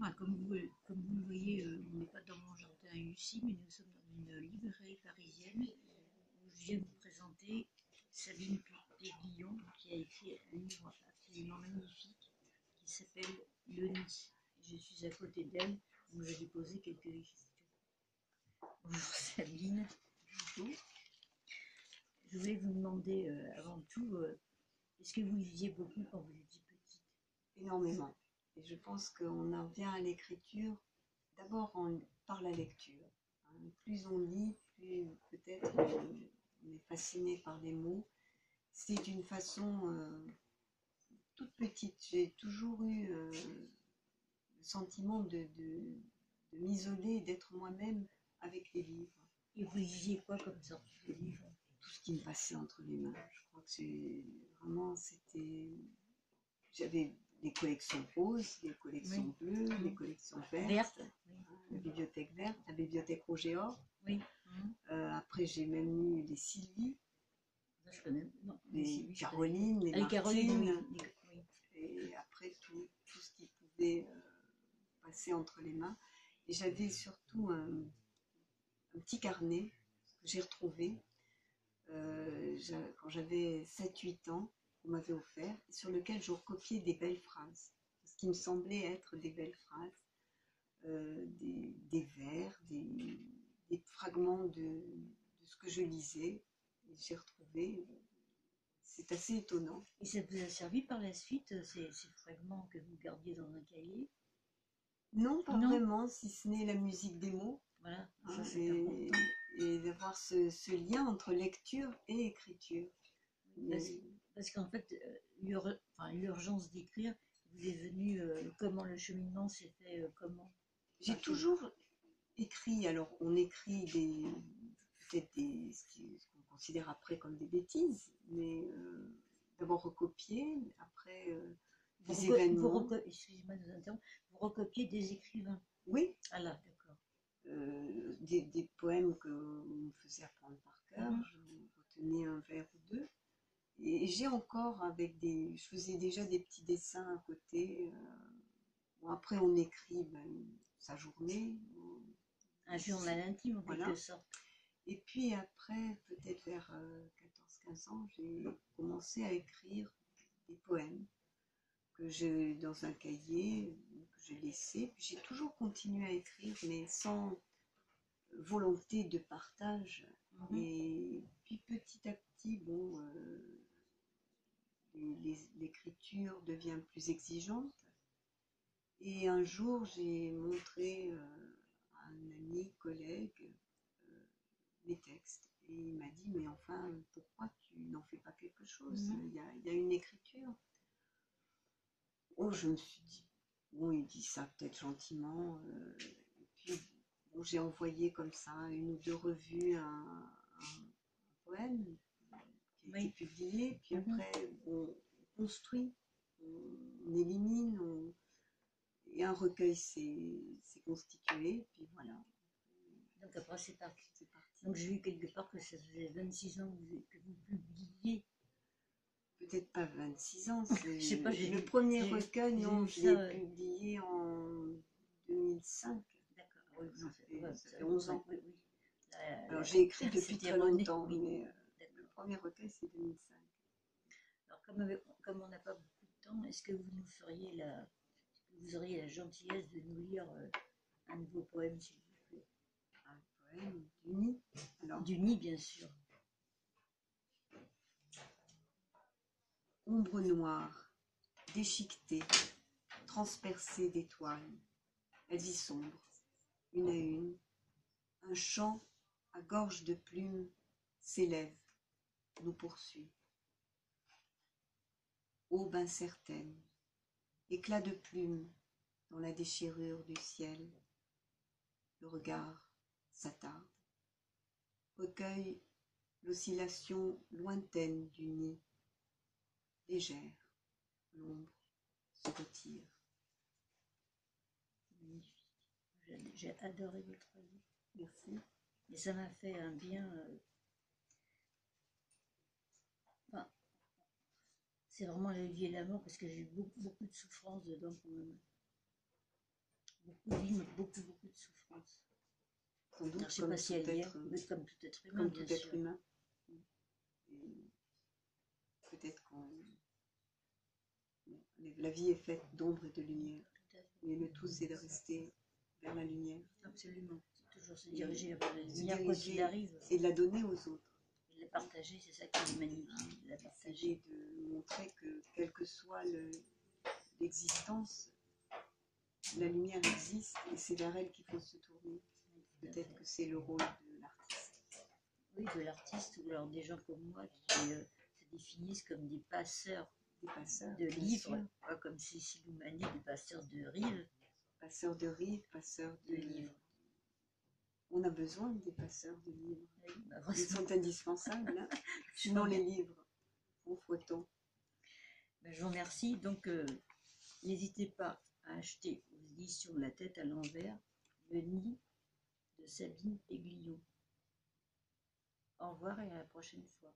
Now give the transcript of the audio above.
Enfin, comme vous le voyez, on n'est pas dans mon jardin ici, mais nous sommes dans une librairie parisienne où je viens vous présenter Sabine Péguillon, qui a écrit un livre absolument magnifique qui s'appelle Le Nid. Je suis à côté d'elle, donc je vais lui poser quelques questions. Bonjour Sabine. Bonjour. Je voulais vous demander avant tout, est-ce que vous lisiez beaucoup quand vous étiez petite? Énormément. Et je pense qu'on en vient à l'écriture d'abord par la lecture. Hein. Plus on lit, plus peut-être on est fasciné par les mots. C'est d'une façon toute petite. J'ai toujours eu le sentiment de m'isoler et d'être moi-même avec les livres. Et vous lisiez quoi comme sorte de livre? Tout ce qui me passait entre les mains. Je crois que j'avais des collections roses, des collections bleues, des collections vertes, la bibliothèque verte, la bibliothèque Roger-Or. Oui. Après, j'ai même eu les Sylvie, Je connais. Non, les Caroline, les Martine. Caroline, oui. Et après, tout ce qui pouvait passer entre les mains. Et j'avais surtout un petit carnet que j'ai retrouvé quand j'avais 7-8 ans, qu'on m'avait offert, sur lequel je recopiais des belles phrases, ce qui me semblait être des belles phrases, des vers, des fragments de ce que je lisais. J'ai retrouvé, c'est assez étonnant. Et ça vous a servi par la suite, ces fragments que vous gardiez dans un cahier? Non, pas vraiment, si ce n'est la musique des mots. Voilà, Hein, ça c'est important. Et d'avoir ce lien entre lecture et écriture. Parce qu'en fait, l'urgence d'écrire vous est venue, comment le cheminement s'est fait, comment? J'ai toujours écrit, alors on écrit peut-être ce qu'on considère après comme des bêtises, mais d'abord recopier, après des événements. Excusez-moi de vous interrompre, vous recopiez des écrivains? Oui. Ah là, d'accord. Des poèmes qu'on me faisait apprendre par cœur, je retenais un vers ou deux. Et j'ai encore je faisais déjà des petits dessins à côté. Bon, après on écrit sa journée. Un journal intime en quelque sorte. Et puis après, peut-être vers 14-15 ans, j'ai commencé à écrire des poèmes que j'ai dans un cahier, que j'ai laissé. Puis j'ai toujours continué à écrire, mais sans volonté de partage. Et puis petit à petit, bon, l'écriture devient plus exigeante. Et un jour, j'ai montré à un ami, collègue, mes textes. Et il m'a dit, mais enfin, pourquoi tu n'en fais pas quelque chose? Il y a une écriture. Oh, je me suis dit, bon, il dit ça peut-être gentiment. Et puis, bon, j'ai envoyé comme ça 1 ou 2 revues un poème qui a été publié. Puis après, on construit, on élimine, et un recueil s'est constitué. Puis voilà. Donc après, c'est parti. Donc j'ai lu quelque part que ça faisait 26 ans que vous publiiez. Peut-être pas 26 ans. Je sais pas, le premier recueil, non, je l'ai publié en 2005. D'accord, oui, ça fait 11 ans. Oui. Alors j'ai écrit depuis très longtemps, mais le premier recueil c'est 2005. Alors comme on n'a pas beaucoup de temps, est-ce que vous auriez la gentillesse de nous lire un de vos poèmes, s'il vous plaît? Un poème du Nid. Alors, du Nid, bien sûr. Ombre noire, déchiquetée, transpercée d'étoiles, elles y sombrent, une à une. Un chant à gorge de plumes s'élève, nous poursuit. Aube incertaine, éclat de plumes dans la déchirure du ciel. Le regard s'attarde, recueille l'oscillation lointaine du nid. Légère, l'ombre se retire. Magnifique. J'ai adoré votre livre. Merci. Et ça m'a fait un bien. Enfin, c'est vraiment la vie et l'amour parce que j'ai eu beaucoup de souffrance dedans quand même. beaucoup de vie, mais beaucoup, beaucoup de souffrance. Sans doute, Alors, je ne sais pas si elle y est, mais comme tout être humain, comme bien tout être sûr. humain. Et peut-être qu'on la vie est faite d'ombre et de lumière, Tout à fait. mais le tout c'est de rester vers la lumière. Absolument. C'est toujours se diriger vers la Se lumière quoi qu'il diriger arrive. et de la donner aux autres. Et de la partager, c'est ça qui est magnifique, de la Essayer partager. de montrer que quelle que soit l'existence, la lumière existe et c'est vers elle qu'il faut se tourner. Oui, tout à Peut-être fait. que c'est le rôle de l'artiste. Oui, de l'artiste ou alors des gens comme moi qui se définissent comme des passeurs Des passeurs de bien livres, sûr. pas comme Cécile Oumani, des passeurs de rives, Passeurs de rives, passeurs de livres. On a besoin des passeurs de livres. Oui, Ils heureusement. sont indispensables. Hein. Sinon les livres vont fouettant. Ben, je vous remercie. Donc, n'hésitez pas à acheter aux éditions La Tête à l'envers le nid de Sabine Péguillon. Au revoir et à la prochaine fois.